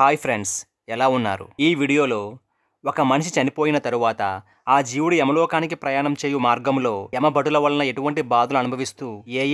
Hi friends, ఎలా ఉన్నారు? ఈ వీడియోలో ఒక మనిషి చనిపోయిన తరువాత ఆ జీవుడు యమలోకానికి ప్రయాణం చేయు మార్గంలో యమభటుల వలన ఎటువంటి బాధలు అనుభవిస్తూ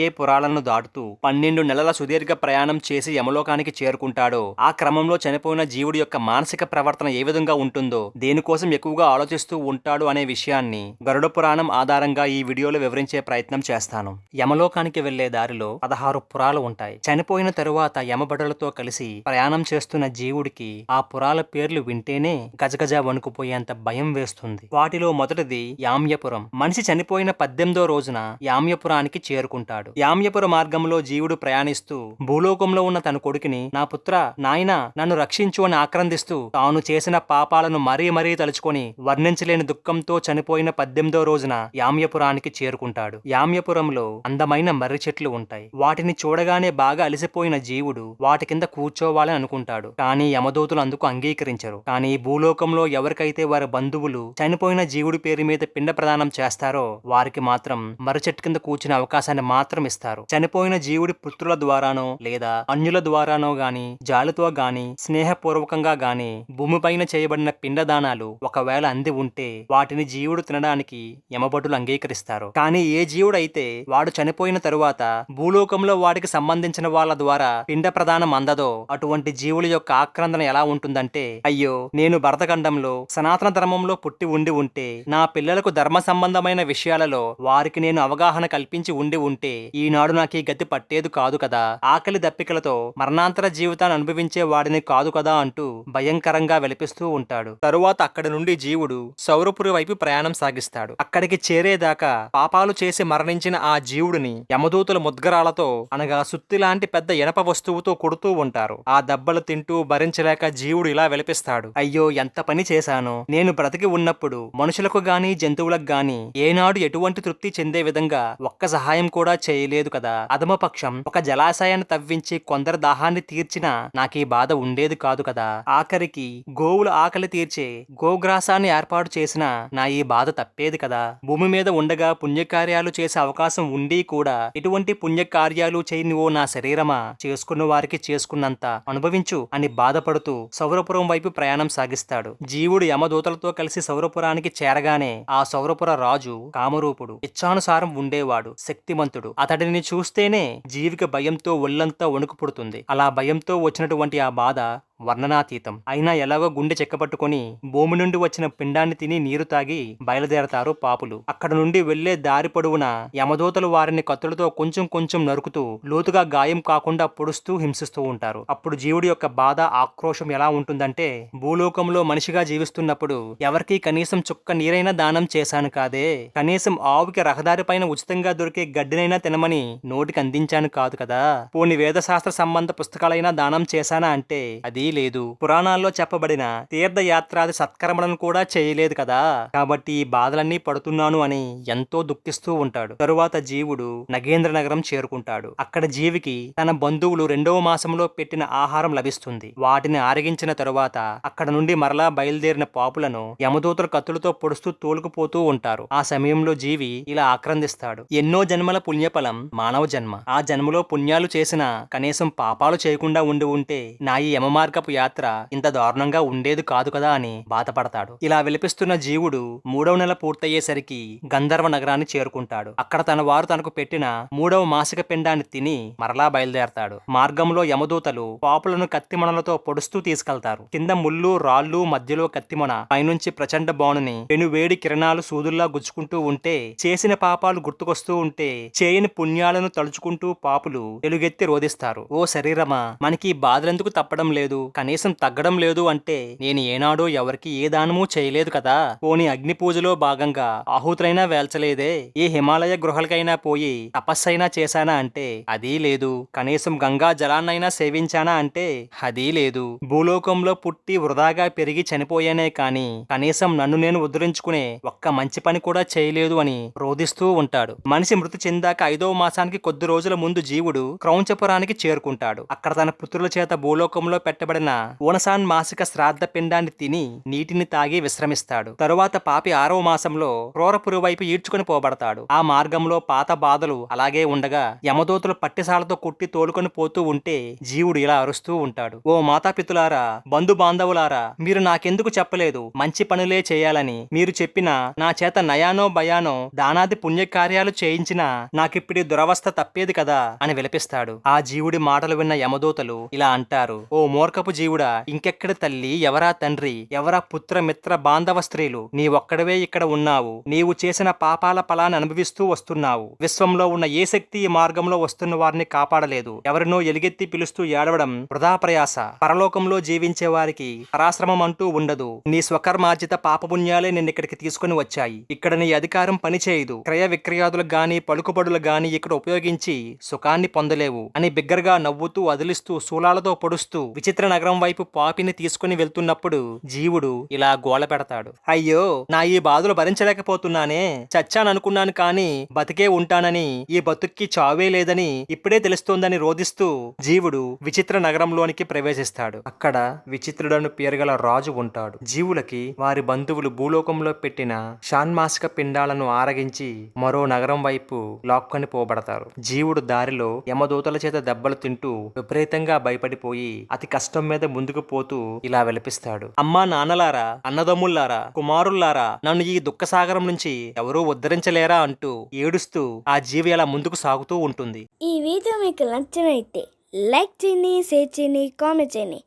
ఏ పురాలను దాటుతూ 12 నెలల సుదీర్ఘ ప్రయాణం చేసి యమలోకానికి చేరుకుంటాడో, ఆ క్రమంలో చనిపోయిన జీవుడి యొక్క మానసిక ప్రవర్తన ఏ విధంగా ఉంటుందో, దేనికోసం ఎక్కువగా ఆలోచిస్తూ ఉంటాడు అనే విషయాన్ని గరుడ పురాణం ఆధారంగా ఈ వీడియోలో వివరించే ప్రయత్నం చేస్తాను. యమలోకానికి వెళ్లే దారిలో 16 పురాలు ఉంటాయి. చనిపోయిన తరువాత యమభటులతో కలిసి ప్రయాణం చేస్తున్న జీవుడికి ఆ పురాల పేర్లు వింటేనే గజగజ వణుకుపోయేంత భయం వేస్తుంది. వాటిలో మొదటిది యామ్యపురం. మనిషి చనిపోయిన 18వ రోజున యామ్యపురానికి చేరుకుంటాడు. యామ్యపుర మార్గంలో జీవుడు ప్రయాణిస్తూ భూలోకంలో ఉన్న తన కొడుకుని, నా పుత్ర, నాయనా, నన్ను రక్షించు అని ఆక్రందిస్తూ తాను చేసిన పాపాలను మరీ మరీ తలుచుకొని వర్ణించలేని దుఃఖంతో చనిపోయిన 18వ రోజున యామ్యపురానికి చేరుకుంటాడు. యామ్యపురంలో అందమైన మర్రి చెట్లు ఉంటాయి. వాటిని చూడగానే బాగా అలసిపోయిన జీవుడు వాటి కింద కూర్చోవాలని అనుకుంటాడు. కానీ యమదూతలు అందుకు అంగీకరించరు. కానీ భూలోకంలో ఎవరికైతే వారి బంధువులు చనిపోయిన జీవుడి పేరు మీద పిండ ప్రదానం చేస్తారో వారికి మాత్రం మర్రిచెట్టు కింద కూర్చునే అవకాశాన్ని మాత్రం ఇస్తారు. చనిపోయిన జీవుడి పుత్రుల ద్వారానో లేదా అన్యుల ద్వారానో గాని, జాలితో గాని, స్నేహపూర్వకంగా గాని భూమిపైన చేయబడిన పిండదానాలు ఒకవేళ అంది ఉంటే వాటిని జీవుడు తినడానికి యమభటులు అంగీకరిస్తారు. కానీ ఏ జీవుడైతే వాడు చనిపోయిన తరువాత భూలోకంలో వాడికి సంబంధించిన వాళ్ళ ద్వారా పిండ ప్రదానం అందదో అటువంటి జీవుల యొక్క ఆక్రందన ఎలా ఉంటుందంటే, అయ్యో, నేను భరతఖండంలో సనాతన ధర్మంలో పుట్టి ఉంటే, నా పిల్లలకు ధర్మ సంబంధమైన విషయాలలో వారికి నేను అవగాహన కల్పించి ఉంటే ఈనాడు నాకు ఈ గతి పట్టేది కాదు కదా, ఆకలి దప్పికలతో మరణాంతర జీవితాన్ని అనుభవించే వాడిని కాదు కదా అంటూ భయంకరంగా వెలిపిస్తూ ఉంటాడు. తరువాత అక్కడి నుండి జీవుడు సౌరపురి వైపు ప్రయాణం సాగిస్తాడు. అక్కడికి చేరేదాకా పాపాలు చేసి మరణించిన ఆ జీవుడిని యమదూతుల ముద్గరాలతో, అనగా సుత్తి లాంటి పెద్ద ఇనప వస్తువుతో కొడుతూ ఉంటారు. ఆ దెబ్బలు తింటూ భరించలేక జీవుడు ఇలా వెలిపిస్తాడు, అయ్యో, ఎంత పని చేశానో. నేను బ్రతికి ఉన్నప్పుడు మనుషులకు గాని జంతువులకు గాని ఏనాడు ఎటువంటి తృప్తి చెందే విధంగా ఒక్క సహాయం కూడా చేయలేదు కదా. అధమపక్షం ఒక జలాశయాన్ని తవ్వించి కొందరు దాహాన్ని తీర్చినా నాకీ బాధ ఉండేది కాదు కదా. ఆఖరికి గోవుల ఆకలి తీర్చే గోగ్రాసాన్ని ఏర్పాటు చేసినా నా ఈ బాధ తప్పేది కదా. భూమి మీద ఉండగా పుణ్యకార్యాలు చేసే అవకాశం ఉండి కూడా ఎటువంటి పుణ్యకార్యాలు చేయని ఓ నా శరీరమా, చేసుకున్న వారికి చేసుకున్నంత అనుభవించు అని బాధపడుతూ సౌరపురం వైపు ప్రయాణం సాగిస్తాడు. జీవుడు యమదూతలతో కలిసి సౌరపురానికి చేరగానే ఆ సౌరపుర రాజు కామరూపుడు, ఇచ్చానుసారం ఉండేవాడు, శక్తిమంతుడు. అతడిని చూస్తేనే జీవికి భయంతో ఒళ్ళంతా వణుకు పుడుతుంది. అలా భయంతో వచ్చినటువంటి ఆ బాధ వర్ణనాతీతం. అయినా ఎలాగో గుండె చెక్కపట్టుకుని భూమి నుండి వచ్చిన పిండాన్ని తిని నీరు తాగి బయలుదేరతారు పాపులు. అక్కడ నుండి వెళ్లే దారి పొడవునా యమదూతలు వారిని కత్తులతో కొంచెం కొంచెం నరుకుతూ లోతుగా గాయం కాకుండా పొడుస్తూ హింసిస్తూ ఉంటారు. అప్పుడు జీవుడి యొక్క బాధ, ఆక్రోశం ఎలా ఉంటుందంటే, భూలోకంలో మనిషిగా జీవిస్తున్నప్పుడు ఎవరికీ కనీసం చుక్క నీరైనా దానం చేశాను కాదే, కనీసం ఆవుకి రహదారి పైన ఉచితంగా దొరికే గడ్డినైనా తినమని నోటికి అందించాను కాదు కదా, పోని వేదశాస్త్ర సంబంధ పుస్తకాలైనా దానం చేశానా అంటే అది లేదు. పురాణాల్లో చెప్పబడిన తీర్థయాత్రాది సత్కర్మలను కూడా చేయలేదు కదా, కాబట్టి ఈ బాధలన్నీ పడుతున్నాను అని ఎంతో దుఃఖిస్తూ ఉంటాడు. తరువాత జీవుడు నగేంద్ర నగరం చేరుకుంటాడు. అక్కడ జీవికి తన బంధువులు 2వ మాసంలో పెట్టిన ఆహారం లభిస్తుంది. వాటిని ఆరగించిన తరువాత అక్కడ నుండి మరలా బయలుదేరిన పాపులను యమదూతల కత్తులతో పొడుస్తూ తోలుకుపోతూ ఉంటారు. ఆ సమయంలో జీవి ఇలా ఆక్రందిస్తాడు, ఎన్నో జన్మల పుణ్యఫలం మానవ జన్మ. ఆ జన్మలో పుణ్యాలు చేసినా కనీసం పాపాలు చేయకుండా ఉంటే నా ఈ యమమార్గ యాత్ర ఇంత దారుణంగా ఉండేది కాదు కదా అని బాధపడతాడు. ఇలా విలపిస్తున్న జీవుడు 3వ నెల పూర్తయ్యేసరికి గంధర్వ నగరాన్ని చేరుకుంటాడు. అక్కడ తన వారు తనకు పెట్టిన 3వ మాసిక పిండాన్ని తిని మరలా బయలుదేరతాడు. మార్గంలో యమదూతలు పాపులను కత్తిమొనలతో పొడుస్తూ తీసుకెళ్తారు. కింద ముళ్ళు, రాళ్ళు, మధ్యలో కత్తిమొన, పైనుంచి ప్రచండ బాణుని పెనువేడి కిరణాలు సూదుల్లా గుచ్చుకుంటూ ఉంటే చేసిన పాపాలు గుర్తుకొస్తూ ఉంటే చేయని పుణ్యాలను తలుచుకుంటూ పాపులు ఎలుగెత్తి రోధిస్తారు, ఓ శరీరమా, మనకి బాధలెందుకు తప్పడం లేదు, కనీసం తగ్గడం లేదు అంటే నేను ఏనాడో ఎవరికి ఏ దానమూ చేయలేదు కదా, పోని అగ్ని పూజలో భాగంగా ఆహుతులైనా వేల్చలేదే, ఏ హిమాలయ గృహలకైనా పోయి తపస్సైనా చేశానా అంటే అదీ లేదు, కనీసం గంగా జలాన్నైనా సేవించానా అంటే అదీ లేదు, భూలోకంలో పుట్టి వృధాగా పెరిగి చనిపోయానే కాని కనీసం నన్ను నేను ఉద్ధరించుకునే ఒక్క మంచి పని కూడా చేయలేదు అని రోధిస్తూ ఉంటాడు. మనిషి మృతి చెందాక 5వ మాసానికి కొద్ది రోజుల ముందు జీవుడు క్రౌంచపురానికి చేరుకుంటాడు. అక్కడ తన పుత్రుల చేత భూలోకంలో పెట్టబడిన చేయబడిన ఓనసాన్ మాసిక శ్రాద్ధ పిండాన్ని తిని నీటిని తాగి విశ్రమిస్తాడు. తరువాత పాపి 6వ మాసంలో క్రూరపురి వైపు ఈడ్చుకుని పోబడతాడు. ఆ మార్గంలో పాత బాధలు అలాగే ఉండగా యమదూతలు పట్టిసాలతో కుట్టి తోలుకొని పోతూ ఉంటే జీవుడు ఇలా అరుస్తూ ఉంటాడు. ఓ మాతాపితులారా, బంధు బాంధవులారా, మీరు నాకెందుకు చెప్పలేదు మంచి పనులే చేయాలని? మీరు చెప్పిన నా చేత నయానో భయానో దానాది పుణ్యకార్యాలు చేయించినా నాకిప్పుడు దురవస్థ తప్పేది కదా అని విలపిస్తాడు. ఆ జీవుడి మాటలు విన్న యమదూతలు ఇలా అంటారు. ఓ మూర్ఖపు జీవుడా, ఇంకెక్కడ తల్లి, ఎవరా తండ్రి, ఎవరా పుత్ర మిత్ర బాంధవ స్త్రీలు? నీ ఒక్కడవే ఇక్కడ ఉన్నావు. నీవు చేసిన పాపాల ఫలాన్ని అనుభవిస్తూ వస్తున్నావు. విశ్వంలో ఉన్న ఏ శక్తి ఈ మార్గంలో వస్తున్న వారిని కాపాడలేదు. ఎవరినో ఎలుగెత్తి పిలుస్తూ ఏడవడం వృధా ప్రయాస. పరలోకంలో జీవించే వారికి పరాశ్రమం అంటూ ఉండదు. నీ స్వకర్మార్జిత పాపపుణ్యాలే నిన్నిక్కడికి తీసుకుని వచ్చాయి. ఇక్కడ నీ అధికారం పనిచేయదు. క్రయ విక్రయాదులకు గాని పలుకుబడులు గాని ఇక్కడ ఉపయోగించి సుఖాన్ని పొందలేవు అని బిగ్గరగా నవ్వుతూ అదిలిస్తూ శూలాలతో పొడుస్తూ విచిత్ర నగరం వైపు పాపిని తీసుకుని వెళ్తున్నప్పుడు జీవుడు ఇలా గోల పెడతాడు. అయ్యో, నా ఈ బాధలు భరించలేకపోతున్నానే. చచ్చాననుకున్నాను కానీ బతికే ఉంటానని, ఈ బతుక్కి చావే లేదని ఇప్పుడే తెలుస్తోందని రోధిస్తూ జీవుడు విచిత్ర నగరంలోనికి ప్రవేశిస్తాడు. అక్కడ విచిత్రుడను పేరుగల రాజు ఉంటాడు. జీవులకి వారి బంధువులు భూలోకంలో పెట్టిన షాన్మాసిక పిండాలను ఆరగించి మరో నగరం వైపు లాక్కొని పోబడతారు. జీవుడు దారిలో యమదూతల చేత దెబ్బలు తింటూ విపరీతంగా భయపడిపోయి అతి కష్టం మీద ముందుకు పోతూ ఇలా విలపిస్తాడు. అమ్మా నాన్నలారా, అన్నదమ్ముల్లారా, కుమారుల్లారా, నన్ను ఈ దుఃఖసాగరం నుంచి ఎవరూ ఉద్ధరించలేరా అంటూ ఏడుస్తూ ఆ జీవి అలా ముందుకు సాగుతూ ఉంటుంది. ఈ వీడియో మీకు నచ్చినైతే లైక్ చేయండి, షేర్ చేయండి, కామెంట్ చేయండి.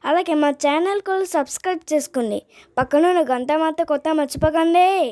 అలాగే మా ఛానల్ కూడా సబ్స్క్రైబ్ చేసుకోండి. పక్కన గంట మాత్రం కొత్త మర్చిపోకండి.